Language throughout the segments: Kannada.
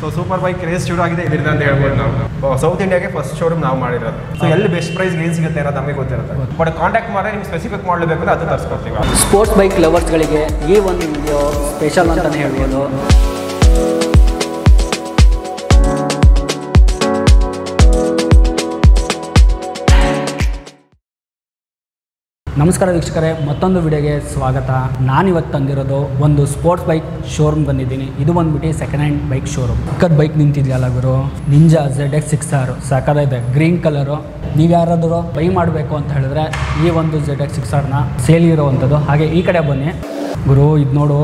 ಸೊ ಸೂಪರ್ ಬೈಕ್ ಕ್ರೇಜ್ ಶುರು ಆಗಿದೆ ಇದರಿಂದ ಅಂತ ಹೇಳ್ಬೋದು ನಾವು. ಸೌತ್ ಇಂಡಿಯಾಗೆ ಫಸ್ಟ್ ಶೋರೂಮ್ ನಾವು ಮಾಡಿರೋದು. ಸೊ ಎಲ್ಲಿ ಬೆಸ್ಟ್ ಪ್ರೈಸ್ ಏನು ಸಿಗುತ್ತೆ ಅನ್ನೋದು ನಮಗೆ ಗೊತ್ತಿರುತ್ತೆ. ಬಟ್ ಕಾಂಟ್ಯಾಕ್ಟ್ ಮಾಡಿ ನಿಮ್ಗೆ ಸ್ಪೆಸಿಫಿಕ್ ಮಾಡಲೇಬೇಕು ಅಂದ್ರೆ ಅದು ತರಿಸ್ಕೊಡ್ತೀವಿ. ಸ್ಪೋರ್ಟ್ಸ್ ಬೈಕ್ ಲವರ್ಸ್ಗಳಿಗೆ ಈ ಒಂದು ವಿಡಿಯೋ ಸ್ಪೆಷಲ್ ಅಂತಲೇ ಹೇಳ್ಬೋದು. ನಮಸ್ಕಾರ ವೀಕ್ಷಕರೇ, ಮತ್ತೊಂದು ವಿಡಿಯೋಗೆ ಸ್ವಾಗತ. ನಾನಿವತ್ತು ತಂದಿರೋದು ಒಂದು ಸ್ಪೋರ್ಟ್ಸ್ ಬೈಕ್ ಶೋರೂಮ್ ಬಂದಿದ್ದೀನಿ. ಇದು ಬಂದ್ಬಿಟ್ಟು ಸೆಕೆಂಡ್ ಹ್ಯಾಂಡ್ ಬೈಕ್ ಶೋರೂಮ್. ಚಿಕ್ಕದ ಬೈಕ್ ನಿಂತಿದೆಯಲ್ಲ ಗುರು, ನಿಂಜಾ ZX 6R ಸಾಕಾಗಿದೆ, ಗ್ರೀನ್ ಕಲರು. ನೀವು ಯಾರಾದರೂ ಬೈ ಮಾಡಬೇಕು ಅಂತ ಹೇಳಿದ್ರೆ ಈ ಒಂದು ZX 6Rನ ಸೇಲ್ ಇರೋವಂಥದ್ದು. ಹಾಗೆ ಈ ಕಡೆ ಬನ್ನಿ ಗುರು, ಇದು ನೋಡು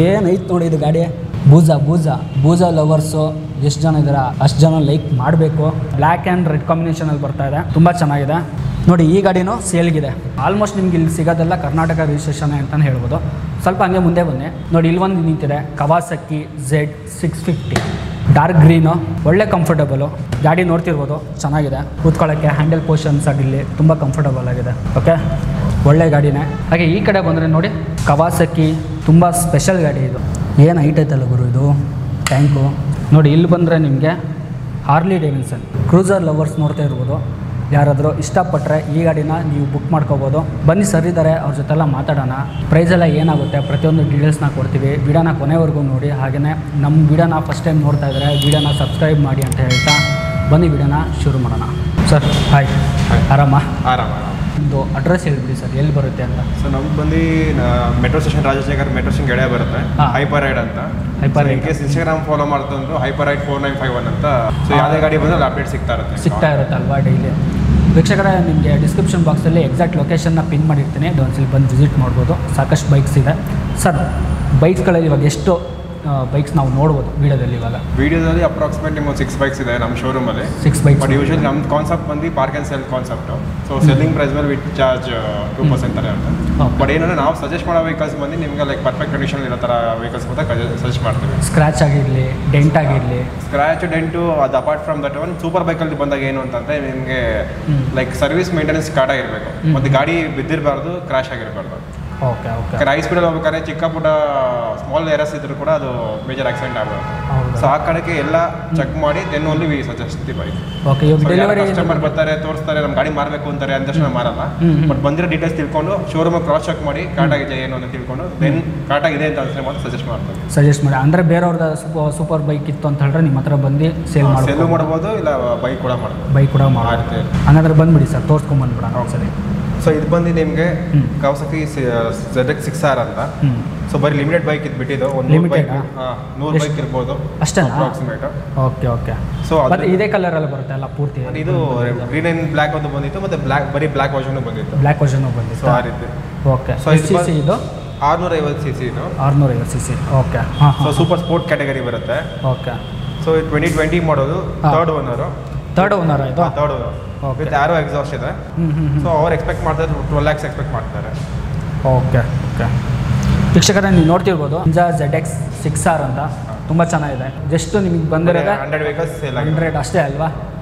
ಏನೈತೆ ನೋಡಿ ಇದು ಗಾಡಿ. ಬೂಜಾ ಲವರ್ಸು ಎಷ್ಟು ಜನ ಇದ್ದೀರಾ ಅಷ್ಟು ಜನ ಲೈಕ್ ಮಾಡಬೇಕು. ಬ್ಲ್ಯಾಕ್ ಆ್ಯಂಡ್ ರೆಡ್ ಕಾಂಬಿನೇಷನಲ್ಲಿ ಬರ್ತಾ ಇದೆ, ತುಂಬ ಚೆನ್ನಾಗಿದೆ ನೋಡಿ. ಈ ಗಾಡಿನೂ ಸೇಲ್ಗಿದೆ. ಆಲ್ಮೋಸ್ಟ್ ನಿಮ್ಗೆ ಇಲ್ಲಿ ಸಿಗೋದೆಲ್ಲ ಕರ್ನಾಟಕ ರಿಜಿಸ್ಟ್ರೇಷನ್ ಅಂತಲೇ ಹೇಳ್ಬೋದು. ಸ್ವಲ್ಪ ಹಂಗೆ ಮುಂದೆ ಬನ್ನಿ ನೋಡಿ, ಇಲ್ಲಿ ಒಂದು ನಿಂತಿದೆ ಕವಾಸಕಿ Z650 ಡಾರ್ಕ್ ಗ್ರೀನು, ಒಳ್ಳೆ ಕಂಫರ್ಟಬಲು ಗಾಡಿ. ನೋಡ್ತಿರ್ಬೋದು ಚೆನ್ನಾಗಿದೆ, ಕೂತ್ಕೊಳ್ಳೋಕ್ಕೆ ಹ್ಯಾಂಡಲ್ ಪೋರ್ಷನ್ಸ್ ಆಗಿರಲಿ ತುಂಬ ಕಂಫರ್ಟಬಲ್ ಆಗಿದೆ. ಓಕೆ, ಒಳ್ಳೆ ಗಾಡಿನೇ. ಹಾಗೆ ಈ ಕಡೆ ಬಂದರೆ ನೋಡಿ ಕವಾಸಕಿ, ತುಂಬ ಸ್ಪೆಷಲ್ ಗಾಡಿ ಇದು. ಏನು ಹೈಟ್ ಐತಲ್ಲ ಗುರು ಇದು ಟ್ಯಾಂಕು ನೋಡಿ. ಇಲ್ಲಿ ಬಂದರೆ ನಿಮಗೆ ಹಾರ್ಲಿ ಡೇವಿಡ್ಸನ್ ಕ್ರೂಸರ್ ಲವರ್ಸ್ ನೋಡ್ತಾ ಇರ್ಬೋದು. ಯಾರಾದರೂ ಇಷ್ಟಪಟ್ಟರೆ ಈ ಗಾಡಿನ ನೀವು ಬುಕ್ ಮಾಡ್ಕೋಬೋದು. ಬನ್ನಿ ಸರ್ ಇದ್ದಾರೆ, ಅವ್ರ ಜೊತೆಲ್ಲ ಮಾತಾಡೋಣ. ಪ್ರೈಸೆಲ್ಲ ಏನಾಗುತ್ತೆ ಪ್ರತಿಯೊಂದು ಡೀಟೇಲ್ಸ್ನ ಕೊಡ್ತೀವಿ. ವಿಡಿಯೋನ ಕೊನೆವರೆಗೂ ನೋಡಿ. ಹಾಗೆಯೇ ನಮ್ಮ ವಿಡಿಯೋನ ಫಸ್ಟ್ ಟೈಮ್ ನೋಡ್ತಾ ಇದ್ದರೆ ವಿಡಿಯೋನ ಸಬ್ಸ್ಕ್ರೈಬ್ ಮಾಡಿ ಅಂತ ಹೇಳ್ತಾ ಬನ್ನಿ ವಿಡಿಯೋನ ಶುರು ಮಾಡೋಣ. ಸರ್ ಹಾಯ್, ಆರಾಮ? ಒಂದು ಅಡ್ರೆಸ್ ಹೇಳ್ಬಿಡಿ ಸರ್, ಎಲ್ಲಿ ಬರುತ್ತೆ ಅಂತ. ಸೊ ನಮ್ಗೆ ಬಂದು metro station, Rajashekar metro station ಗಡೆ ಬರುತ್ತೆ. ಹೈಪರ್ ರೈಡ್ ಅಂತ. ಇನ್ ಕೇಸ್ ಇನ್ಸ್ಟಾಗ್ರಾಮ್ ಫಾಲೋ ಮಾಡ್ತಂದ್ರು ಹೈಪರ್ ರೈಡ್ 4951 ಅಂತ. ಸೊ ಯಾವುದೇ ಗಾಡಿ ಬಂದ್ರೆ ಅಲ್ಲಿ ಅಪ್ಡೇಟ್ ಸಿಗ್ತಾ ಇರುತ್ತಲ್ವಾ ಡೈಲಿ. ವೀಕ್ಷಕರೇ, ನಿಮಗೆ ಡಿಸ್ಕ್ರಿಪ್ಷನ್ ಬಾಕ್ಸಲ್ಲಿ ಎಕ್ಸಾಕ್ಟ್ ಲೊಕೇಶನ್ನ ಪಿನ್ ಮಾಡಿರ್ತೀನಿ, ಒಂದ್ಸಲಿ ಬಂದು ವಿಸಿಟ್ ಮಾಡ್ಬೋದು. ಸಾಕಷ್ಟು ಬೈಕ್ಸ್ ಇದೆ ಸರ್. ಬೈಕ್ಸ್ಗಳಲ್ಲಿ ಇವಾಗ ಎಷ್ಟು ಬೈಕ್ಸ್ ನಾವು ನೋಡ್ಬೋದು ವಿಡಿಯೋದಲ್ಲಿ ಅಪ್ರಾಕ್ಸಿಮೇಟ್ ನಿಮ್ಗೆ 6 ಬೈಕ್ಸ್ ಇದೆ ನಮ್ಮ ಶೋರೂಮಲ್ಲಿ. 6 ಬೈಕ್ಸ್. ಬಟ್ ಯೂಶಲಿ ನಮ್ಮ ಕಾನ್ಸೆಪ್ಟ್ ಬಂದು park and sell concept. So selling price ಮೇಲೆ ವಿತ್ ಚಾರ್ಜ್ 2% ತಾರೆ ಅಂತ. ಬಟ್ ಏನಂದರೆ ನಾವು ಸಜೆಸ್ಟ್ ಮಾಡೋ ವೆಹಿಕಲ್ಸ್ ಬಂದು ನಿಮಗೆ ಲೈಕ್ ಪರ್ಫೆಕ್ಟ್ ಕಂಡೀಷನ್ ಇರೋ ಥರ ವೆಹಿಕಲ್ಸ್ ಅಂತ ಸಜೆಸ್ಟ್ ಮಾಡ್ತೀವಿ. ಸ್ಕ್ರ್ಯಾಚ್ ಆಗಿರಲಿ, ಡೆಂಟ್ ಆಗಿರಲಿ. ಸ್ಕ್ರ್ಯಾಚ್ ಡೆಂಟು ಅದು apart from that one super ಬೈಕಲ್ಲಿ ಬಂದಾಗ ಏನು ಅಂತಂದರೆ ನಿಮಗೆ ಲೈಕ್ ಸರ್ವಿಸ್ ಮೇಂಟೆನೆನ್ಸ್ ಕಾರ್ಡ್ ಆಗಿರಬೇಕು, ಮತ್ತು ಗಾಡಿ ಬಿದ್ದಿರಬಾರ್ದು, ಕ್ರ್ಯಾಶ್ ಆಗಿರಬಾರ್ದು. Okay okay. ಹೈ ಸ್ಪೀಡಲ್ಲಿ ಹೋಗ್ಬೇಕಾದ್ರೆ ಚಿಕ್ಕ ಪುಟ್ಟ ಸ್ಮಾಲ್ ಏರಸ್ ಇದ್ರೂ ಕೂಡ ಅದು ಮೇಜರ್ ಆಕ್ಸಿಡೆಂಟ್ ಆಗೋದು. ಸೊ ಆ ಕಡೆಗೆ ಎಲ್ಲ ಚೆಕ್ ಮಾಡಿ then only we suggest the bike. Okay, ಇವಾಗ ಡೆಲಿವರಿ ಕಸ್ಟಮರ್ ಬರ್ತಾರೆ, ತೋರಿಸ್ತಾರೆ ನಮ್ಮ ಗಾಡಿ ಮಾರಬೇಕು ಅಂತಾರೆ, ಅಂದ ತಕ್ಷಣ ಮಾರಲ್ಲ. ಬಟ್ ಬಂದಿರೋ ಡೀಟೇಲ್ಸ್ ತಿಳ್ಕೊಂಡು ಶೋರೂಮ್ ಕ್ರಾಸ್ ಚೆಕ್ ಮಾಡಿ ಕರೆಕ್ಟ್ ಆಗಿದೆ ಏನು ಅಂತ ತಿಳ್ಕೊಂಡು ದೆನ್ ಕರೆಕ್ಟ್ ಆಗಿದೆ ಅಂತ ಅನ್ಸೆ ಮಾತ್ರ ಸಜೆಸ್ಟ್ ಮಾಡಿ. ಅಂದರೆ ಬೇರೆಯವ್ರದ್ದು ಸೂಪರ್ ಬೈಕ್ ಇತ್ತು ಅಂತ ಹೇಳಿದ್ರೆ ನಿಮ್ಮ ಹತ್ರ ಬಂದು ಸೇಲ್ ಮಾಡ್ಬೋದು, ಇಲ್ಲ ಬೈಕ್ ಕೂಡ ಮಾಡುತ್ತೆ. ಹಂಗಾದ್ರೆ ಬಂದ್ಬಿಡಿ ಸರ್, ತೋರಿಸ್ಕೊಂಡ್ಬಂದ್ಬಿಡೋಣ ಒಂದ್ಸಲಿ. ಸೊ ಇದು ಬಂದು ನಿಮಗೆ ಕವಾಸಕಿ ZX 6R ಅಂತ. ಸೊ ಬರೀ ಲಿಮಿಟೆಡ್ ಬೈಕ್ ಇದು ಬಿಟ್ಟಿದ್ದು, ಒಂದು 100 ಬೈಕ್ ಇರ್ಬೋದು ಅಷ್ಟೇ ಅಪ್ರಾಕ್ಸಿಮೇಟ್. Okay okay. ಸೊ ಇದೇ ಕಲರಲ್ಲಿ ಬರುತ್ತೆ ಅಲ್ಲ ಪೂರ್ತಿ? ಇದು ಗ್ರೀನ್ ಆ್ಯಂಡ್ ಬ್ಲ್ಯಾಕ್ ಒಂದು ಬಂದಿತ್ತು, ಮತ್ತು ಬರೀ ಬ್ಲ್ಯಾಕ್ ವರ್ಷನ್ ಬಂದಿತ್ತು. ಬಂದಿತ್ತು. ಸೊ ಆ ರೀತಿ. ಓಕೆ. ಸೊ ಇದು 650cc ಇದು. 650cc. Okay. So super sport category ಬರುತ್ತೆ. ಓಕೆ. ಸೊ 2020 ಮಾಡೋದು, ಥರ್ಡ್ ಓನರ್ ಇದು. Third owner with arrow exhaust ಇದೆ. ಸೊ ಅವ್ರು ಎಕ್ಸ್ಪೆಕ್ಟ್ ಮಾಡ್ತಾರೆ 12 lakhs ಎಕ್ಸ್ಪೆಕ್ಟ್ ಮಾಡ್ತಾರೆ. Okay okay. ವೀಕ್ಷಕರೇ, ನೀವು ನೋಡ್ತಿರ್ಬೋದು ನಿಂಜಾ ZX 6R ಅಂತ, ತುಂಬ ಚೆನ್ನಾಗಿದೆ. ಜಸ್ಟ್ ನಿಮಗೆ ಬಂದಿರೋದು 100 ವೆಹಿಕಲ್ಸ್ ಸೇಲ್ ಆಗಿದೆ. 100 ಅಷ್ಟೇ ಅಲ್ವಾ?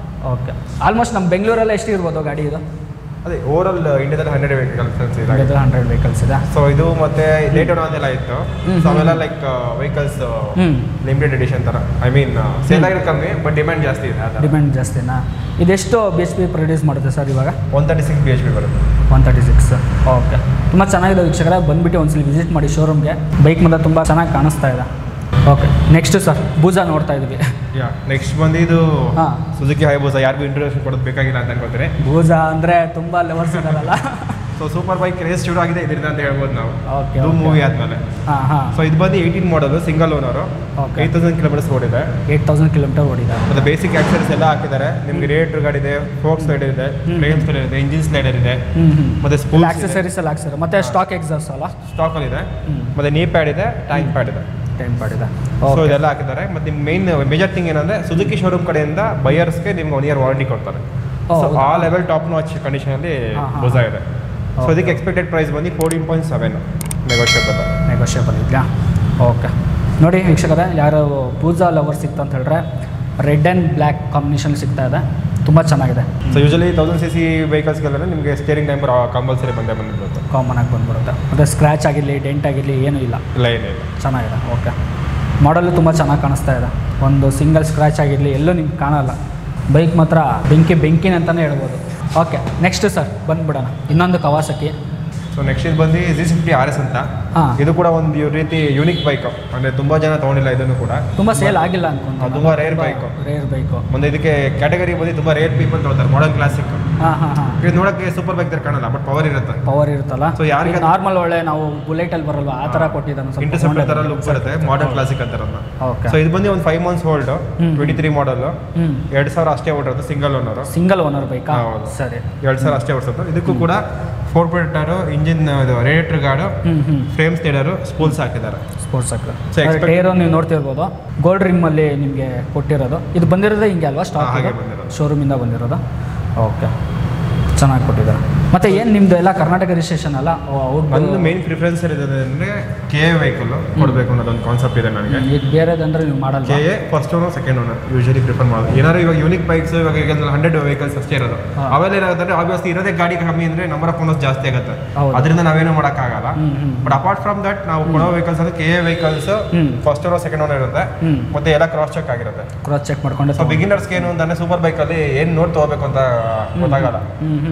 ಓಕೆ. ಆಲ್ಮೋಸ್ಟ್ ನಮ್ಮ ಬೆಂಗಳೂರಲ್ಲೇ ಎಷ್ಟು ಇರ್ಬೋದು ಗಾಡಿ ಇದು? ಅದೇ ಓವರಾಲ್ ಇಂಡಿಯಾದಲ್ಲಿ 100 ವೆಹಿಕಲ್ಸ್ ಇದೆ. ಸೊ ಇದು ಮತ್ತೆ ಲೇಟ್ ಅದೆಲ್ಲ ಇತ್ತು. ಸೊ ಅವೆಲ್ಲ ಲೈಕ್ ವೆಹಿಕಲ್ಸ್ ಲಿಮಿಟೆಡ್ ಎಡಿಷನ್ ಥರ. ಐ ಮೀನ್ ಸೇಲ್ ಆಗಿರೋ ಕಮ್ಮಿ, ಬಟ್ ಡಿಮ್ಯಾಂಡ್ ಜಾಸ್ತಿ ಇದೆ. ಡಿಮ್ಯಾಂಡ್ ಜಾಸ್ತಿನಾ? ಇದೆಷ್ಟು BHP ಪ್ರೊಡ್ಯೂಸ್ ಮಾಡುತ್ತೆ ಸರ್ ಇವಾಗ? 136 BHP ಬರುತ್ತೆ. 136. ಓಕೆ, ತುಂಬ ಚೆನ್ನಾಗಿದೆ ವೀಕ್ಷಕರೇ. ಬಂದುಬಿಟ್ಟು ಒಂದ್ಸಲಿ ವಿಸಿಟ್ ಮಾಡಿ ಶೋರೂಮ್ಗೆ. ಬೈಕ್ ಮುಂದೆ ತುಂಬ ಚೆನ್ನಾಗಿ ಕಾಣಿಸ್ತಾ ಇದೆ. ಓಕೆ, ನೆಕ್ಸ್ಟ್ ಸರ್ ಬೂಜಾ ನೋಡ್ತಾ ಇದ್ವಿ. ನೆಕ್ಸ್ಟ್ ಬಂದು ಇದು ಸುಜುಕಿ ಹೈಬೂಸಾ. ಯಾರಿಗೂ ಇಂಟ್ರೊಡಕ್ಷನ್ ಕೊಡೋದು ಬೇಕಾಗಿಲ್ಲ ಅಂತ ಅನ್ಕೋತೀರಿ. ಬೂಜಾ ಅಂದರೆ ತುಂಬ ಲವರ್ಸ್ ಇದಾರಲ್ಲ. ಸೊ ಸೂಪರ್ ಬೈಕ್ ಕ್ರೇಜ್ ಶುರು ಆಗಿದೆ ಇದರಿಂದ ಅಂತ ಹೇಳ್ಬೋದು ನಾವು. ಓಕೆ. ಮೂವಿ ಆದಮೇಲೆ. ಸೊ ಇದು ಬಂದು 18 ಮಾಡಲು, ಸಿಂಗಲ್ ಓನರು. 8000 ಕಿಲೋಮೀಟರ್ಸ್ ಓಡಿದೆ. 8000 ಕಿಲೋಮೀಟರ್ ಓಡಿದೆ. ಮತ್ತು ಬೇಸಿಕ್ ಆಕ್ಸೆಸರೀಸ್ ಎಲ್ಲ ಹಾಕಿದ್ದಾರೆ ನಿಮಗೆ. ರೇಡಿಯೇಟರ್ ಗಾಡಿ ಇದೆ, ಫೋಕ್ ಸ್ಲೈಡರ್ ಇದೆ, ಫ್ರೇಮ್ ಸ್ಲೈಡರ್ ಇದೆ, ಇಂಜಿನ್ ಸ್ಲೈಡರ್ ಇದೆ, ಮತ್ತು ಸ್ಪೂಲ್ ಆಕ್ಸೆಸರೀಸ್ ಎಲ್ಲ ಹಾಕ್ಸಿದ್ದಾರೆ. ಮತ್ತು ಸ್ಟಾಕ್ ಎಕ್ಸಾಸ್ಟ್ ಅಲ್ಲ ಸ್ಟಾಕಲ್ಲಿ ಇದೆ. ಮತ್ತು ನೀ ಪ್ಯಾಡ್ ಇದೆ, ಟ್ಯಾಂಕ್ ಪ್ಯಾಡ್ ಇದೆ. ಸೊ ಇದೆಲ್ಲ ಹಾಕಿದ್ದಾರೆ. ಮತ್ತು ನಿಮ್ಮ ಮೇನ್ ಮೇಜರ್ ಥಿಂಗ್ ಏನಂದರೆ ಸುಜುಕಿ ಶೋರೂಮ್ ಕಡೆಯಿಂದ ಬೈಯರ್ಸ್ಗೆ ನಿಮ್ಗೆ 1 year ವಾರಂಟಿ ಕೊಡ್ತಾರೆ. ಸೊ ಆ ಲೆವೆಲ್ ಟಾಪ್ ನಾಚ್ ಕಂಡೀಷನಲ್ಲಿ ಬೂಜಾ ಇದೆ. ಸೊ ಇದಕ್ಕೆ ಎಕ್ಸ್ಪೆಕ್ಟೆಡ್ ಪ್ರೈಸ್ ಬಂದು 14.7 ನೆಗೋಷಿಯಬಲ್ ಇದೆಯಾ? ಓಕೆ. ನೋಡಿ ವೀಕ್ಷಕರೇ, ಯಾರು ಬೂಜಾ ಲವರ್ ಸಿಕ್ತು ಅಂತ ಹೇಳಿದ್ರೆ ರೆಡ್ ಆ್ಯಂಡ್ ಬ್ಲ್ಯಾಕ್ ಕಾಂಬಿನೇಷನ್ ಸಿಗ್ತಾ ಇದೆ, ತುಂಬ ಚೆನ್ನಾಗಿದೆ. ಸೊ ಯೂಶಲಿ 1000cc ವೆಹಿಕಲ್ಸ್ಗೆಲ್ಲ ನಿಮಗೆ ಸ್ಟೇರಿಂಗ್ ಟೈಮರ್ ಕಂಪಲ್ಸರಿ ಬಂದ್ಬಿಡುತ್ತೆ, ಕಾಮನ್ ಆಗಿ ಬಂದ್ಬಿಡುತ್ತೆ. ಮತ್ತು ಸ್ಕ್ರ್ಯಾಚ್ ಆಗಿರಲಿ, ಡೆಂಟ್ ಆಗಿರಲಿ ಏನೂ ಇಲ್ಲ. ಏನಿಲ್ಲ, ಚೆನ್ನಾಗಿದೆ. ಓಕೆ, ಮಾಡಲು ತುಂಬ ಚೆನ್ನಾಗಿ ಕಾಣಿಸ್ತಾ ಇದೆ. ಒಂದು ಸಿಂಗಲ್ ಸ್ಕ್ರ್ಯಾಚ್ ಆಗಿರಲಿ ಎಲ್ಲೂ ನಿಮ್ಗೆ ಕಾಣಲ್ಲ. ಬೈಕ್ ಮಾತ್ರ ಬೆಂಕಿನ ಅಂತಲೇ ಹೇಳ್ಬೋದು. ಓಕೆ, ನೆಕ್ಸ್ಟ್ ಸರ್ ಬಂದುಬಿಡೋಣ ಇನ್ನೊಂದು ಕವಾಸಕಿ. ಸೊ ನೆಕ್ಸ್ಟ್ ಇದು ಬಂದು Z50 RS ಅಂತ. ಇದು ಕೂಡ ಒಂದು ರೀತಿ ಯೂನಿಕ್ ಬೈಕ್, ಅಂದರೆ ತುಂಬ ಜನ ತೊಗೊಂಡಿಲ್ಲ ಇದನ್ನು ಕೂಡ, ತುಂಬ ಸೇಲ್ ಆಗಿಲ್ಲ ಅನ್ಕೊಂಡು, ತುಂಬ ರೇರ್ ಬೈಕು. ಒಂದು ಇದಕ್ಕೆ ಕ್ಯಾಟಗರಿ ಬಂದು ತುಂಬ ರೇರ್ ಪೀಪಲ್ ತೊಗೊಳ್ತಾರೆ. ಮಾಡರ್ನ್ ಕ್ಲಾಸಿಕ್ ಇದು ನೋಡೋಕ್ಕೆ ಸೂಪರ್ ಬೈಕ್ ತರ ಕಾಣಲ್ಲ, ಬಟ್ ಪವರ್ ಇರುತ್ತಲ್ಲ. ಸೊ ಯಾರಿಗೆ ನಾರ್ಮಲ್ ಒಳ್ಳೆ ನಾವು ಬುಲೆಟಲ್ಲಿ ಬರಲ್ವಾ ಆ ಥರ ಕೊಟ್ಟಿದ್ದಾನೆ, ಇಂಟರ್ಸೆಪ್ಟರ್ ಥರ ಲುಕ್ ಬರುತ್ತೆ, ಮಾಡರ್ನ್ ಕ್ಲಾಸಿಕ್ ಅಂತಾರಲ್ಲ. ಸೊ ಇದು ಬಂದು ಒಂದು 5 months ಓಲ್ಡ್, 23 ಮಾಡಲ್, 2000 ಅಷ್ಟೇ ಓಡಿರೋದು, ಸಿಂಗಲ್ ಓನರ್ ಬೈಕ್. ಸರಿ, 2000 ಅಷ್ಟೇ ಓಡಿಸೋದು. ಇದಕ್ಕೂ ಕೂಡ 4 protector, engine radiator guard, frame slider, spools ಹಾಕಿದ್ದಾರೆ. ಟೈರ್ ನೀವು ನೋಡ್ತಿರ್ಬೋದು, ಗೋಲ್ಡ್ ರಿಮ್ ಅಲ್ಲಿ ನಿಮಗೆ ಕೊಟ್ಟಿರೋದು. ಇದು ಬಂದಿರೋದು ಹಿಂಗೆ ಅಲ್ವಾ, ಸ್ಟಾಕ್ ಶೋರೂಮಿಂದ ಬಂದಿರೋದು. ಓಕೆ, ಚೆನ್ನಾಗಿ ಕೊಟ್ಟಿದ್ದಾರೆ. ಮತ್ತೆ ಏನು ನಿಮ್ದು ಎಲ್ಲ ಕರ್ನಾಟಕ ರಿಜಿಸ್ಟ್ರೇಷನ್ ಅಲ್ಲ? ಒಂದು ಮೇನ್ ಪ್ರಿಫರೆನ್ಸ್ ಇರೋದು ಅಂದರೆ KA ವೆಹಿಕಲ್ ಕೊಡಬೇಕು ಅನ್ನೋದೊಂದು ಕಾನ್ಸೆಪ್ಟ್ ಇದೆ ನನಗೆ. ಈಗ ಬೇರೆದಂದ್ರೆ ನೀವು ಮಾಡಲ್ಲ, KA first owner second owner usually prefer ಮಾಡೋದು. ಏನಾದ್ರು ಇವಾಗ ಯೂನಿಕ್ ಬೈಕ್ಸ್ ಇವಾಗ ಈಗ 100 ವೆಹಿಕಲ್ಸ್ ಅಷ್ಟೇ ಇರೋದು, ಅವೆಲ್ಲ ಏನಾಗುತ್ತೆ ಆಬ್ವಿಯಸ್ಲಿ ಇರೋದೇ ಗಾಡಿ ಕಮ್ಮಿ ಅಂದರೆ ನಂಬರ್ ಆಫ್ ಓನರ್ಸ್ ಜಾಸ್ತಿ ಆಗುತ್ತೆ, ಅದರಿಂದ ನಾವೇನು ಮಾಡೋಕ್ಕಾಗಲ್ಲ. ಬಟ್ ಅಪಾರ್ಟ್ ಫ್ರಮ್ ದಟ್ ನಾವು ಕೊಡೋ ವೆಹಿಕಲ್ಸ್ ಅಂದರೆ KA vehicles first owner second owner ಇರುತ್ತೆ, ಮತ್ತೆ ಎಲ್ಲ ಕ್ರಾಸ್ ಚೆಕ್ ಆಗಿರುತ್ತೆ. ಕ್ರಾಸ್ ಚೆಕ್ ಮಾಡ್ಕೊಂಡು ಸೊ ಬಿಗಿನರ್ಸ್ಗೆ ಏನು ಅಂತಂದ್ರೆ ಸೂಪರ್ ಬೈಕಲ್ಲಿ ಏನು ನೋಡಿ ತಗೋಬೇಕು ಅಂತ ಗೊತ್ತಾಗಲ್ಲ.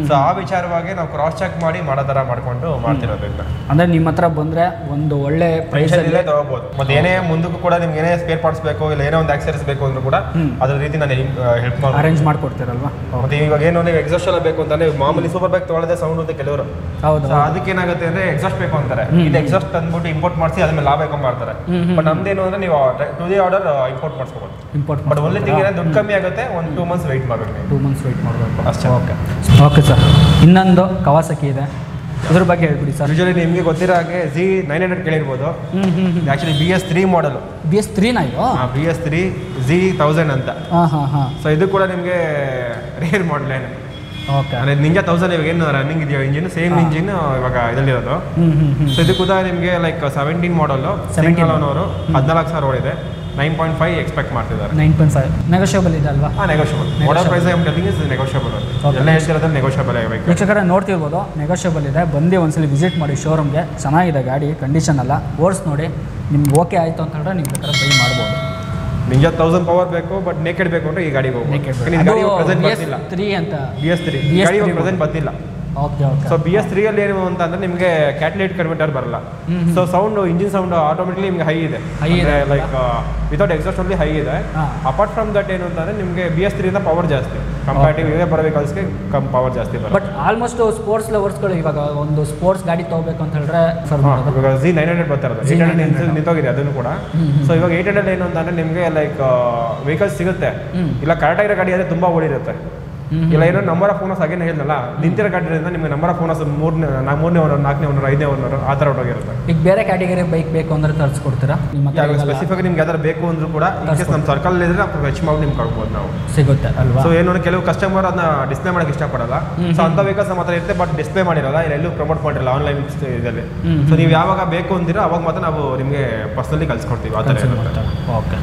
ಸೊ ಆ ವಿಚಾರವಾಗಿ ನಾವು ಕ್ರಾಸ್ ಚೆಕ್ ಮಾಡಿ ಮಾಡೋ ಥರ ಮಾಡ್ಕೊಂಡು ಮಾಡ್ತಿರೋದ್ರಿಂದ ಅಂದರೆ ನಿಮ್ಮ ಹತ್ರ ಬಂದರೆ ಒಂದು ಒಳ್ಳೆ ಪ್ರೈಸಲ್ಲೇ ತಗೋಬಹುದು. ಮತ್ತೆ ಏನೇ ಮುಂದಕ್ಕೂ ಕೂಡ ನಿಮ್ಗೆ ಏನೇ ಸ್ಪೇರ್ ಪಾರ್ಟ್ಸ್ ಬೇಕು, ಇಲ್ಲ ಏನೋ ಒಂದು ಆಕ್ಸೆಸರೀಸ್ ಬೇಕು ಅಂದ್ರೂ ಕೂಡ ಅದ್ರ ರೀತಿ ನಾನು ಹೆಲ್ಪ್ ಮಾಡಿ ಅರೇಂಜ್ ಮಾಡ್ಕೊಡ್ತೀರಲ್ವಾ. ಮತ್ತೆ ಇವಾಗ ಏನು ನೀವು ಎಕ್ಸಾಸ್ಟ್ ಎಲ್ಲ ಬೇಕು ಅಂತಂದ್ರೆ ಮಾಮೂಲಿ ಸೂಪರ್ ಬೈಕ್ ತೊಗೊಳ್ಳೋದೇ ಸೌಂಡ್ ಅಂತ ಕೆಲವರು. ಹೌದು, ಅದಕ್ಕೆ ಏನಾಗುತ್ತೆ ಅಂದ್ರೆ ಎಕ್ಸಾಸ್ಟ್ ಬೇಕು ಅಂತಾರೆ, ಇದು ಎಕ್ಸಾಸ್ಟ್ ಅಂದ್ಬಿಟ್ಟು ಇಂಪೋರ್ಟ್ ಮಾಡಿಸಿ ಅದ್ಮೇಲೆ ಲಾಭ ಬೇಕು ಮಾಡ್ತಾರೆ. ಬಟ್ ನಮ್ದೇನು ಅಂದ್ರೆ ನೀವು ಟು ದಿ ಆರ್ಡರ್ ಇಂಪೋರ್ಟ್ ಮಾಡಿಸ್ಕೋಬಹುದು. ಬಟ್ ಒಳ್ಳೆ ತಿಂಗ್ ಏನಂದ್ರೆ ದುಡ್ಡು ಕಮ್ಮಿ ಆಗುತ್ತೆ, ಒಂದು 2 months ವೆಯ್ಟ್ ಮಾಡಬೇಕು. 2 months ವೆಯ್ಟ್ ಮಾಡಬೇಕು ಅಷ್ಟೇ. ಓಕೆ ಸರ್, ಇನ್ನೊಂದು ಕವಾಸಕಿ ಇದೆ, ಅದ್ರ ಬಗ್ಗೆ ಹೇಳ್ಬಿಡಿ ಸರ್. ಯೂಶಲಿ ನಿಮಗೆ ಗೊತ್ತಿರೋ ಹಾಗೆ Z900 ಕೇಳಿರ್ಬೋದು. ಆಕ್ಚುಲಿ BS3 ಮಾಡಲ್. BS3 ಇದು BS3 Z1000 ಅಂತ. ಸೊ ಇದು ಕೂಡ ನಿಮಗೆ ರೇರ್ ಮಾಡಲ್ ಏನು. ಓಕೆ, ಅಂದರೆ ನಿಂಜಾ 1000 ಇವಾಗ ಏನು ರನ್ನಿಂಗ್ ಇದೆಯೋ ಇಂಜಿನ್, ಸೇಮ್ ಇಂಜಿನ್ ಇವಾಗ ಇದರಲ್ಲಿರೋದು. ಸೊ ಇದು ಕೂಡ ನಿಮಗೆ ಲೈಕ್ 17 ಮಾಡಲ್ಲು, 17 ಓನರು, 14,000 ಓಡಿದೆ, 9.5 ಎಕ್ಸ್ಪೆಕ್ಟ್ ಮಾಡ್ತಿದ್ದಾರೆ. 9.5 ನೆಗೋಷಿಯಬಲ್ ಇದೆ ಅಲ್ವಾ? ನೆಗೋಷಿಯಬಲ್. ಮಾಡಲ್ ಪ್ರೈಸ್ ನೆಗೋಷಿಯಬಲ್, ಎಲ್ಲ ಹೇಳ್ತಿರೋದ್ರಲ್ಲಿ ನೆಗೋಷಿಯಬಲ್ ಆಗಬೇಕು. ವೀಕ್ಷಕರೇ ನೋಡ್ತಿರ್ಬೋದು, ನೆಗೋಷಿಯಬಲ್ ಇದೆ. ಬಂದು ಒಂದ್ಸಲಿ ವಿಸಿಟ್ ಮಾಡಿ ಶೋರೂಮ್ಗೆ. ಚೆನ್ನಾಗಿದೆ ಗಾಡಿ, ಕಂಡೀಷನ್ ಎಲ್ಲ ಓಡಿಸಿ ನೋಡಿ, ನಿಮ್ಗೆ ಓಕೆ ಆಯಿತು ಅಂತ ಹೇಳಿದ್ರೆ ನೀವು ಬೇಕಾದ್ರೆ ಬೈ ಮಾಡ್ಬೋದು. ನಿಂಜಾ 1000 ಪವರ್ ಬೇಕು, ಬಟ್ ನೇಕೆಡ್ ಬೇಕು ಅಂದರೆ ಈ ಗಾಡಿಗೆ ಹೋಗ್ಬೋದು. BS3 ಅಂತ, BS3 ಗಾಡಿ ಪ್ರೆಸೆಂಟ್ ಬಂದಿಲ್ಲ. Okay okay. ಸೊ BS3 ಅಲ್ಲಿ ಏನು ಅಂತಂದ್ರೆ ನಿಮಗೆ ಕ್ಯಾಟಲಿಟಿಕ್ ಕನ್ವರ್ಟರ್ ಬರಲ್ಲ. So sound, engine sound automatically ನಿಮಗೆ ಹೈ ಇದೆ, like without exhaust only high ಇದೆ. ಅಪಾರ್ಟ್ ಫ್ರಮ್ ದಟ್ ಏನು ಅಂತಂದ್ರೆ ನಿಮಗೆ BS3 ಇಂದ ಪವರ್ ಜಾಸ್ತಿ, ಕಂಪ್ಯಾರಿಟಿವ್ ಇವೇ ಬರೋ ವೆಹಿಕಲ್ಸ್ಗೆ ಪವರ್ ಜಾಸ್ತಿ ಬರುತ್ತೆ. ಬಟ್ ಆಲ್ಮೋಸ್ಟ್ ಸ್ಪೋರ್ಟ್ಸ್ ಲವರ್ಸ್ಗಳು ಇವಾಗ ಒಂದು ಸ್ಪೋರ್ಟ್ಸ್ ಗಾಡಿ ತಗೋಬೇಕು ಅಂತ ಹೇಳಿದ್ರೆ ಇವಾಗ Z900 ಬರ್ತಾ ಇರೋದು, 800 ನಿಂತೋಗಿದೆ ಅದನ್ನು ಕೂಡ. ಸೊ ಇವಾಗ 800 ಏನು ಅಂತಂದ್ರೆ ನಿಮಗೆ ಲೈಕ್ ವೆಹಿಕಲ್ಸ್ ಸಿಗುತ್ತೆ, ಇಲ್ಲ ಕರೆಕ್ಟ್ ಆಗಿರೋ ಗಾಡಿ ಆದರೆ ತುಂಬ ಓಡಿರುತ್ತೆ, ಇಲ್ಲ ಏನೋ ನಂಬರ್ ಆಫ್ ಓನರ್ಸ್ ಆಗೇನು ಹೇಳಿದ್ನಲ್ಲ, ನಿಂತಿರೋ ಗಾಡಿಯಿಂದ ನಿಮಗೆ ನಂಬರ್ ಆಫ್ ಓನರ್ಸ್ 3ನೇ ಓನರ್, 4ನೇ ಓನರ್, 5ನೇ ಓನರ್ ಆ ಥರ ಹೊರಟೋಗಿರುತ್ತೆ. ಈಗ ಬೇರೆ ಕ್ಯಾಟಗರಿ ಬೈಕ್ ಬೇಕು ಅಂದ್ರೆ ತರಿಸ್ಕೊಡ್ತೀರಾ? ಸ್ಪೆಸಿಫಿಕ್ ನಿಮ್ಗೆ ಯಾವ್ದಾರು ಬೇಕು ಅಂದ್ರೂ ಕೂಡ ನಮ್ಮ ಸರ್ಕಲ್ ಇದ್ರೆ ನಾವು ಹೆಚ್ಚು ಮಾಡಿ ನಿಮ್ಗೆ ಕಳ್ಬೋದು, ನಾವು ಸಿಗುತ್ತೆ ಅಲ್ವಾ? ಸೊ ಏನು ಕೆಲವು ಕಸ್ಟಮರ್ ಅದನ್ನ ಡಿಸ್ಪ್ಲೇ ಮಾಡೋಕೆ ಇಷ್ಟಪಡಲ್ಲ. ಸೊ ಅಂತ ವೆಹಿಕಲ್ಸ್ ನಮ್ಮ ಹತ್ರ ಇರುತ್ತೆ, ಬಟ್ ಡಿಸ್ಪ್ಲೇ ಮಾಡಿರಲ್ಲ, ಇಲ್ಲ ಎಲ್ಲೂ ಪ್ರಮೋಟ್ ಮಾಡಿರಲ್ಲ ಆನ್ಲೈನ್ ಇದರಲ್ಲಿ. ಸೊ ನೀವು ಯಾವಾಗ ಬೇಕು ಅಂತೀರೋ ಅವಾಗ ಮಾತ್ರ ನಾವು ನಿಮಗೆ ಪರ್ಸನಲಿ ಕಳ್ಸಿಕೊಡ್ತೀವಿ, ಆ ಥರ ಇರುತ್ತೆ. ಓಕೆ.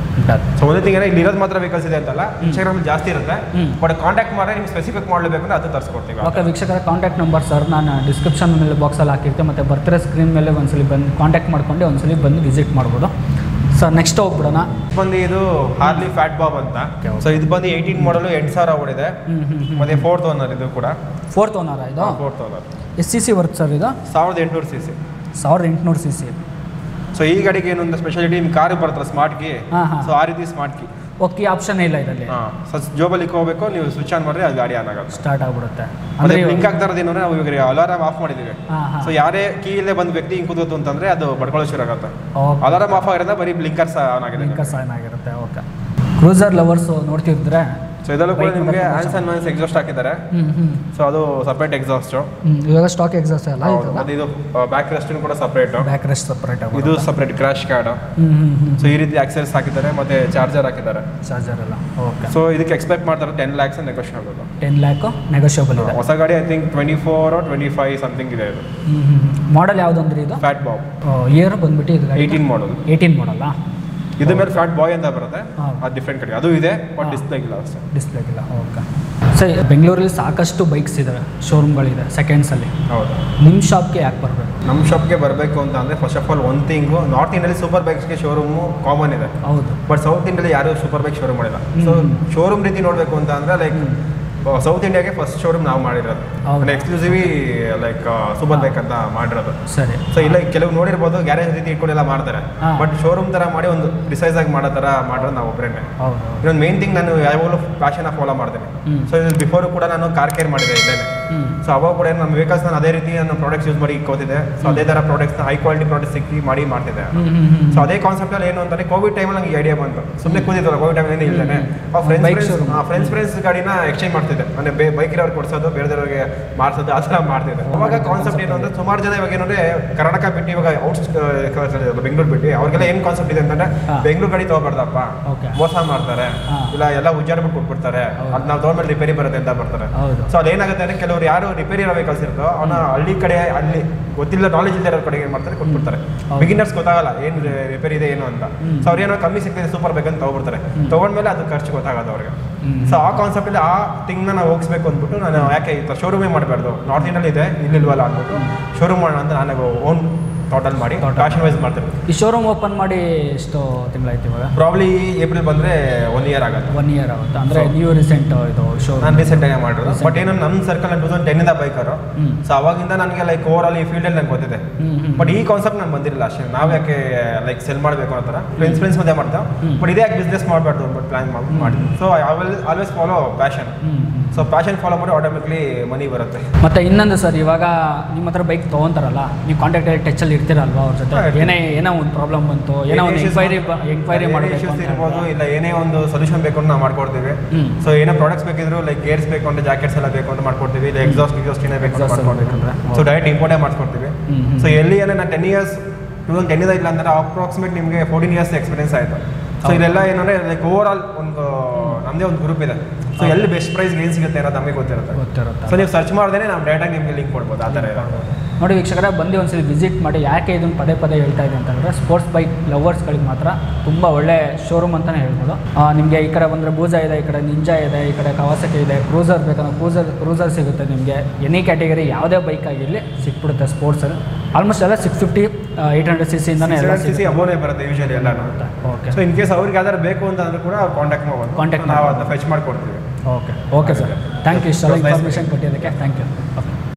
ಸೊ ಒಂದೇ ತಿಂಗ್ ಇಲ್ಲಿ ಇರೋದು ಮಾತ್ರ ವೆಹಿಕಲ್ಸ್ ಇದೆ ಅಂತಲ್ಲ, ಇನ್ಸ್ಟಾಗ್ರಾಮ್ ಜಾಸ್ತಿ ಇರುತ್ತೆ, ಬಟ್ ಕಾಂಟ್ಯಾಕ್ಟ್ ಮಾಡಿ ನಿಮ್ಗೆ ಸ್ಪೆಸಿಫಿಕ್ ಮಾಡಲೇಬೇಕು ಅಂದ್ರೆ ಅದು ತರಿಸ್ಕೊಡ್ತೀವಿ. ಓಕೆ ವೀಕ್ಷಕರ, ಕಾಂಟ್ಯಾಕ್ಟ್ ನಂಬರ್ ಸರ್ ನಾನು ಡಿಸ್ಕ್ರಿಪ್ಷನ್ ಮೇಲೆ ಬಾಕ್ಸಲ್ಲಿ ಹಾಕಿರ್ತೀನಿ, ಮತ್ತು ಬರ್ತಿರೋ ಸ್ಕ್ರೀನ್ ಮೇಲೆ ಒಂದ್ಸಲಿ ಬಂದು ಕಾಂಟ್ಯಾಕ್ಟ್ ಮಾಡ್ಕೊಂಡು ಒಂದ್ಸಲಿ ಬಂದು ವಿಸಿಟ್ ಮಾಡ್ಬೋದು. ಸರ್ ನೆಕ್ಸ್ಟ್ ಹೋಗ್ಬಿಡೋಣ. ಬಂದು ಇದು ಹಾರ್ಲಿ ಫ್ಯಾಟ್ ಬಾಬ್ ಅಂತ. ಸೊ ಇದು ಬಂದು 18 ಮಾಡಲು 8,000 ಓಡಿದೆ, ಮತ್ತೆ 4th ಓನರ್. ಇದು ಕೂಡ 4th ಓನರ್. ಇದು 4th ಓನರ್. ಎಷ್ಟು CC ಬರುತ್ತೆ ಸರ್ ಇದು? 1800 CC. 1800 CC. ಸೊ ಈ ಗಾಡಿಗೆ ಏನೊಂದು ಸ್ಪೆಷಾಲಿಟಿ, ನಿಮ್ಮ ಕಾರ್ ಬರುತ್ತಲ್ಲ ಸ್ಮಾರ್ಟ್ ಕೀ, ಸೊ ಆ ರೀತಿ ಸ್ಮಾರ್ಟ್ ಕೀ. ಓಕೆ, ಆಪ್ಷನ್ ಇಲ್ಲ ಇದರಲ್ಲಿ. ಜೋಬಲ್ಲಿ ಹೋಗಬೇಕು, ನೀವು ಸ್ವಿಚ್ ಆನ್ ಮಾಡಿದ್ರೆ ಅದು ಗಾಡಿ ಆನ್ ಆಗುತ್ತೆ, ಸ್ಟಾರ್ಟ್ ಆಗ್ಬಿಡುತ್ತೆ. ಅಂದ್ರೆ ಲಿಂಕ್ ಆಗ್ತಾ ಇರೋದೇನು ಅಂದ್ರೆ ನಾವು ಇವಾಗ ಅಲಾರಾಮ್ ಆಫ್ ಮಾಡಿದ್ದೀವಿ. ಸೊ ಯಾರೇ ಕೀ ಇಲ್ಲೇ ಬಂದ ವ್ಯಕ್ತಿ ಹಿಂಗೆ ಕೂತು ಅಂತಂದ್ರೆ ಅದು ಬಡ್ಕೊಳ್ಳೋ ಶುರು ಆಗುತ್ತೆ. ಅಲಾರಾಮ್ ಆಫ್ ಆಗಿರೋದ ಬರೀ ಬ್ಲಿಂಕರ್ಸ್ ಆನ್ ಆಗಿದೆ, ಬ್ಲಿಂಕರ್ಸ್ ಆನ್ ಆಗಿರುತ್ತೆ. ಓಕೆ. ಕ್ರೂಸರ್ ಲವರ್ಸ್ ನೋಡ್ತಿದ್ರೆ ಸೊ ಇದೆಲ್ಲ ಕೂಡ ನಿಮಗೆ ಆನ್ಸ್ ಅಂಡ್ ಮ್ಯಾನ್ಸ್ ಎಕ್ಸಾಸ್ಟ್ ಹಾಕಿದ್ದಾರೆ. ಸೊ ಅದು ಸಪ್ರೇಟ್ ಎಕ್ಸಾಸ್ಟ್. ಇವಾಗ ಸ್ಟಾಕ್ ಎಕ್ಸಾಸ್ಟ್ ಅಲ್ಲ ಇದು. ಇದು ಬ್ಯಾಕ್ ರೆಸ್ಟ್ ಕೂಡ ಸಪ್ರೇಟ್, ಬ್ಯಾಕ್ ರೆಸ್ಟ್ ಸಪ್ರೇಟ್, ಇದು ಸಪ್ರೇಟ್ ಕ್ರಾಶ್ ಕಾರ್ಡ್. ಸೊ ಈ ರೀತಿ ಆಕ್ಸೆಸ್ ಹಾಕಿದ್ದಾರೆ, ಮತ್ತೆ ಚಾರ್ಜರ್ ಹಾಕಿದ್ದಾರೆ, ಚಾರ್ಜರ್ ಎಲ್ಲ. ಓಕೆ. ಸೊ ಇದಕ್ಕೆ ಎಕ್ಸ್ಪೆಕ್ಟ್ ಮಾಡ್ತಾರೆ 10 lakhs ನೆಗೋಷಿಯಬಲ್. 10 lakh ನೆಗೋಷಿಯಬಲ್ ಇದೆ. ಹೊಸ ಗಾಡಿ ಐ ಥಿಂಕ್ 24 or 25 ಸಮಥಿಂಗ್ ಇದೆ. ಇದು ಮಾಡೆಲ್ ಯಾವುದು ಅಂದ್ರೆ ಇದು ಫ್ಯಾಟ್ ಬಾಬ್. ಇಯರ್ ಬಂದ್ಬಿಟ್ಟು ಇದು 18 ಮಾಡಲ್. 18 ಮಾಡಲ್ಲ. ಇದು ಮೇಲೆ ಫ್ಯಾಟ್ ಬಾಯ್ ಅಂತ ಬರುತ್ತೆ, ಅದು ಡಿಫ್ರೆಂಟ್ ಕಡೆ ಅದು ಇದೆ, ಬಟ್ ಡಿಸ್ಪ್ಲೇ ಇಲ್ಲ ಅಷ್ಟೇ. ಡಿಸ್ಪ್ಲೇ ಇಲ್ಲ. ಓಕೆ. ಸರ್ ಬೆಂಗಳೂರಲ್ಲಿ ಸಾಕಷ್ಟು ಬೈಕ್ಸ್ ಇದ್ದಾವೆ, ಶೋರೂಮ್ಗಳಿದೆ ಸೆಕೆಂಡ್ಸಲ್ಲಿ. ಹೌದು. ನಿಮ್ಮ ಶಾಪ್ಗೆ ಯಾಕೆ ಬರಬೇಕು? ನಮ್ಮ ಶಾಪ್ಗೆ ಬರಬೇಕು ಅಂತ ಅಂದರೆ ಫಸ್ಟ್ ಆಫ್ ಆಲ್ ಒಂದು ಥಿಂಗು, ನಾರ್ತ್ ಇಂಡಿಯಲ್ಲಿ ಸೂಪರ್ ಬೈಕ್ಸ್ಗೆ ಶೋರೂಮು ಕಾಮನ್ ಇದೆ. ಹೌದು. ಬಟ್ ಸೌತ್ ಇಂಡಿಯಲ್ಲಿ ಯಾರು ಸೂಪರ್ ಬೈಕ್ ಶೋರೂಮ್ ಮಾಡಿಲ್ಲ. ಸೊ ಶೋರೂಮ್ ರೀತಿ ನೋಡಬೇಕು ಅಂತ ಅಂದರೆ ಲೈಕ್ ಸೌತ್ ಇಂಡಿಯಾಗೆ ಫಸ್ಟ್ ಶೋರೂಮ್ ನಾವು ಮಾಡಿರೋದು, ಎಕ್ಸ್ಕ್ಲೂಸಿವಿ ಲೈಕ್ ಸೂಪರ್ ಬೈಕ್ ಅಂತ ಮಾಡಿರೋದು. ಸರಿ. ಸೊ ಇಲ್ಲ ಕೆಲವು ನೋಡಿರ್ಬೋದು ಗ್ಯಾರೇಜ್ ರೀತಿ ಇಟ್ಕೊಂಡೆಲ್ಲ ಮಾಡ್ತಾರೆ, ಬಟ್ ಶೋರೂಮ್ ಥರ ಮಾಡಿ ಒಂದು ಪ್ರಿಸೈಸ್ ಆಗಿ ಮಾಡೋ ಥರ ಮಾಡೋದು ನಾವು ಒಬ್ಬರೇನೆ. ಇನ್ನೊಂದು ಮೇನ್ ಥಿಂಗ್, ನಾನು ಯಾವಾಗಲೂ ಫ್ಯಾಷನ್ನ ಫಾಲೋ ಮಾಡ್ತೀನಿ. ಸೊ ಇದು ಬಿಫೋರು ಕೂಡ ನಾನು ಕಾರ್ ಕೇರ್ ಮಾಡಿದೆ ಇದ್ದೇನೆ. ಸೊ ಅವಾಗ ಕೂಡ ನಮ್ಮ ವೆಹಿಕಲ್ಸ್ ನಾನು ಅದೇ ರೀತಿ ನಾನು ಪ್ರಾಡಕ್ಟ್ಸ್ ಯೂಸ್ ಮಾಡಿ ಇಕ್ಕೋತಿದ್ದೆ. ಸೊ ಅದೇ ಥರ ಪ್ರಾಡಕ್ಟ್ಸ್ನ ಹೈ ಕ್ವಾಲಿಟಿ ಪ್ರಾಡಕ್ಟ್ಸ್ ಸಿಕ್ಕಿ ಮಾಡ್ತಿದ್ದೆ. ಸೊ ಅದೇ ಕಾನ್ಸೆಪ್ಟಲ್ಲಿ ಏನು ಅಂತಂದರೆ ಕೋವಿಡ್ ಟೈಮಲ್ಲಿ ನನಗೆ ಐಡಿಯಾ ಬಂತು. ಸುಮ್ಮನೆ ಕೂತಿದ್ದಲ್ಲ ಕೋವಿಡ್ ಟೈಮಲ್ಲಿ ಇಲ್ದೇನೆ ಫ್ರೆಂಡ್ಸ್ ಗಾಡಿನ ಎಕ್ಸ್ಚೇಂಜ್ ಮಾಡ್ತಿದ್ದೆ. ಅಂದರೆ ಬೈಕ್ ಇರೋರು ಕೊಡ್ಸೋದು, ಬೇರೆದವ್ರಿಗೆ ಮಾಡಿಸೋದು, ಆ ಥರ ಮಾಡ್ತಿದ್ದೆ. ಅವಾಗ ಕಾನ್ಸೆಪ್ಟ್ ಏನು ಅಂದರೆ ಸುಮಾರು ಜನ ಇವಾಗ ಏನಂದರೆ ಕರ್ನಾಟಕ ಬಿಟ್ಟು ಇವಾಗ ಬೆಂಗಳೂರು ಬಿಟ್ಟು ಅವ್ರಿಗೆಲ್ಲ ಏನು ಕಾನ್ಸೆಪ್ಟ್ ಇದೆ ಅಂತಂದರೆ ಬೆಂಗಳೂರು ಗಾಡಿ ತೊಗೊಬಾರ್ದಪ್ಪ, ಮೋಸ ಮಾಡ್ತಾರೆ, ಇಲ್ಲ ಎಲ್ಲ ಉಜ್ಜಾಡ್ಬಿಟ್ಟು ಕೊಟ್ಬಿಡ್ತಾರೆ, ಅದು ನಾವು ತೊಗೊಂಡ್ಮೇಲೆ ರಿಪೇರಿ ಬರುತ್ತೆ ಅಂತ ಬರ್ತಾರೆ. ಸೊ ಅದೇನಾಗುತ್ತೆ ಅಂದರೆ ಕೆಲವರು ಯಾರು ರಿಪೇರಿ ಇರೋ ವೆಹಿಕಲ್ಸ್ ಇರುತ್ತೋ ಅವನ್ನ ಹಳ್ಳಿ ಕಡೆ ಅಲ್ಲಿ ಗೊತ್ತಿಲ್ಲ ನಾಲೆಜ್ ಇಲ್ಲದೆ ಇರೋ ಕಡೆಗೆ ಏನು ಮಾಡ್ತಾರೆ ಕೊಟ್ಬಿಡ್ತಾರೆ. ಬಿಗಿನರ್ಸ್ ಗೊತ್ತಾಗಲ್ಲ ಏನು ರಿಪೇರಿ ಇದೆ ಏನು ಅಂತ. ಸೊ ಅವ್ರೇನೋ ಕಮ್ಮಿ ಸಿಗ್ತಿದೆ ಸೂಪರ್ ಬೇಕಂತ ತೊಗೊಬಿಡ್ತಾರೆ. ತೊಗೊಂಡ್ಮೇಲೆ ಅದು ಖರ್ಚು ಗೊತ್ತಾಗೋದು ಅವ್ರಿಗೆ. ಸೊ ಆ ಕಾನ್ಸೆಪ್ಟಲ್ಲಿ ಆ ಥಿಂಗ್ನ ನಾವು ಹೋಗಿಸ್ಬೇಕು ಅಂದ್ಬಿಟ್ಟು ನಾನು ಯಾಕೆ ಈ ಥರ ಶೋರೂಮೇ ಮಾಡಬಾರ್ದು, ನಾರ್ತ್ ಇಂಡಿಯಲ್ಲಿ ಇದೆ ಇಲ್ಲಿಲ್ವಲ್ಲ ಅಂದ್ಬಿಟ್ಟು ಶೋರೂಮ್ ಮಾಡೋಣ ಅಂತ ನಾನು ಓನ್ ಟೋಟಲ್ ಮಾಡಿ ಫ್ಯಾಷನ್ ವೈಸ್ ಮಾಡ್ತಿರ್ಬೋದು. ಈ ಶೋರೂಮ್ ಓಪನ್ ಮಾಡಿ ಎಷ್ಟು ತಿಂಗಳಾಯ್ತು ಇವಾಗ? ಪ್ರಾಬ್ಲಿ ಏಪ್ರಿಲ್ ಬಂದರೆ 1 year ಆಗುತ್ತೆ. 1 year ಆಗುತ್ತೆ ಅಂದರೆ ನೀವು ರೀಸೆಂಟ್ ಇದು ಶೋರೂಮ್? ನಾನು ರೀಸೆಂಟಾಗಿ ಮಾಡಿರೋದು. ಬಟ್ ಏನು ನಮ್ಮ ಸರ್ಕಲ್ 2010 ಬೈಕರು. ಸೊ ಅವಾಗಿಂದ ನನಗೆ ಲೈಕ್ ಓವರ್ ಆಲ್ ಈ ಫೀಲ್ಡಲ್ಲಿ ನಂಗೆ ಗೊತ್ತಿದೆ. ಬಟ್ ಈ ಕಾನ್ಸೆಪ್ಟ್ ನಾನು ಬಂದಿರಲಿಲ್ಲ ಅಷ್ಟೇ. ನಾವು ಯಾಕೆ ಲೈಕ್ ಸೆಲ್ ಮಾಡಬೇಕು ಆ ಥರ ಫ್ರೆಂಡ್ಸ್ ಮಧ್ಯೆ ಮಾಡ್ತೇವೆ. ಬಟ್ ಇದೇ ಯಾಕೆ ಬಿಸ್ನೆಸ್ ಮಾಡಬಾರ್ದು ಅಂದ್ಬಿಟ್ಟು ಪ್ಲಾನ್ ಮಾಡಿದ್ವಿ. So I will always follow passion. So passion follow ಮಾಡಿ ಆಟೋಮೆಟಿಕ್ಲಿ ಮನಿ ಬರುತ್ತೆ. ಮತ್ತು ಇನ್ನೊಂದು ಸರ್, ಇವಾಗ ನಿಮ್ಮ ಹತ್ರ ಬೈಕ್ ತೊಗೊಂತಾರಲ್ಲ, ನೀವು ಕಾಂಟ್ಯಾಕ್ಟಲ್ಲಿ ಟಚಲ್ಲಿ ಇರ್ತೀರಲ್ವಾ ಅವ್ರ ಜೊತೆ? ಏನೋ ಒಂದು ಪ್ರಾಬ್ಲಮ್ ಬಂತು, ಏನೋ ಒಂದು ಎಂಕ್ವೈರಿ ಮಾಡಬೇಕು ಇರ್ಬೋದು, ಇಲ್ಲ ಏನೇ ಒಂದು ಸೊಲ್ಯೂಷನ್ ಬೇಕು ಅಂತ ನಾವು ಮಾಡ್ಕೊಡ್ತೀವಿ. ಸೊ ಏನೋ ಪ್ರಾಡಕ್ಟ್ಸ್ ಬೇಕಿದ್ರು ಲೈಕ್ ಗೇರ್ಸ್ ಬೇಕು ಅಂದರೆ ಜಾಕೆಟ್ಸ್ ಎಲ್ಲ ಬೇಕು ಅಂತ ಮಾಡ್ಕೊಡ್ತೀವಿ, ಇಲ್ಲ ಎಕ್ಸಾಸ್ಟ್ ಏನೇ ಬೇಕು ಅಂತ ಮಾಡ್ಕೊಡ್ತೀವಿ. ಸೊ ಡೈರೆಕ್ಟ್ ಇಂಪೋರ್ಟೇ ಮಾಡಿಸ್ಕೊಡ್ತೀವಿ. ಸೊ ಎಲ್ಲಿ ಏನೋ ನಾನು 10 years 2010 ಇಲ್ಲ ಅಂದರೆ ಅಪ್ರಾಕ್ಸಿಮೇಟ್ ನಿಮಗೆ 14 years ಎಕ್ಸ್ಪೀರಿಯನ್ಸ್ ಆಯಿತು. ಸೊ ಇದೆಲ್ಲ ಏನಂದರೆ ಲೈಕ್ ಓವರ್ ಆಲ್ ಒಂದು ನಮ್ಮದೇ ಒಂದು ಗ್ರೂಪ್ ಇದೆ. ಸೊ ಎಲ್ಲಿ ಬೆಸ್ಟ್ ಪ್ರೈಸ್ ಏನು ಸಿಗುತ್ತೆ ಅನ್ನೋದು ನಮಗೆ ಗೊತ್ತಿರುತ್ತೆ. ಸೊ ನೀವು ಸರ್ಚ್ ಮಾಡಿದ್ರೆ ನಾವು ಡೈರೆಕ್ಟಾಗಿ ನಿಮಗೆ ಲಿಂಕ್ ಕೊಡ್ಬೋದು. ಆ ಥರ ನೋಡಿ ವೀಕ್ಷಕರೇ, ಬಂದು ಒಂದ್ಸಲಿ ವಿಸಿಟ್ ಮಾಡಿ. ಯಾಕೆ ಇದನ್ನು ಪದೇ ಹೇಳ್ತಾ ಇದೆ ಅಂತಂದರೆ ಸ್ಪೋರ್ಟ್ಸ್ ಬೈಕ್ ಲವರ್ಸ್ಗಳಿಗೆ ಮಾತ್ರ ತುಂಬ ಒಳ್ಳೆ ಶೋರೂಮ್ ಅಂತಲೇ ಹೇಳ್ಬೋದು. ನಿಮಗೆ ಈ ಕಡೆ ಬಂದರೆ ಬೂಜಾ ಇದೆ, ಈ ಕಡೆ ನಿಂಜಾ ಇದೆ, ಈ ಕಡೆ ಕವಾಸಕಿ ಇದೆ, ಕ್ರೂಸರ್ ಬೇಕಂದ್ರೆ ಕ್ರೂಸರ್ ಸಿಗುತ್ತೆ ನಿಮಗೆ. ಎನಿ ಕ್ಯಾಟಗರಿ ಯಾವುದೇ ಬೈಕ್ ಆಗಿರಲಿ ಸಿಕ್ಬಿಡುತ್ತೆ ಸ್ಪೋರ್ಟ್ಸಲ್ಲಿ. ಆಲ್ಮೋಸ್ಟ್ ಎಲ್ಲ 650 800 cc ಇಂದಾನೆ ಎಲ್ಲ cc ಅಬೋನೇ ಬರುತ್ತೆ ಯೂಶಲಿ ಎಲ್ಲ. ಓಕೆ. ಸೊ ಇನ್ ಕೇಸ್ ಅವ್ರಿಗೆ ಯಾವ್ದಾರು ಬೇಕು ಅಂತ ಅಂದ್ರೂ ಕೂಡ ಅವ್ರು ಕಾಂಟ್ಯಾಕ್ಟ್ ನಾವು ಅದನ್ನ ಫೆಚ್ ಮಾಡಿಕೊಡ್ತೀವಿ. Okay sir, thank you. ಇಷ್ಟೆಲ್ಲ ಇನ್ಫಾರ್ಮೇಷನ್ ಕೊಟ್ಟಿದ್ದಕ್ಕೆ ಥ್ಯಾಂಕ್ ಯು. ಓಕೆ.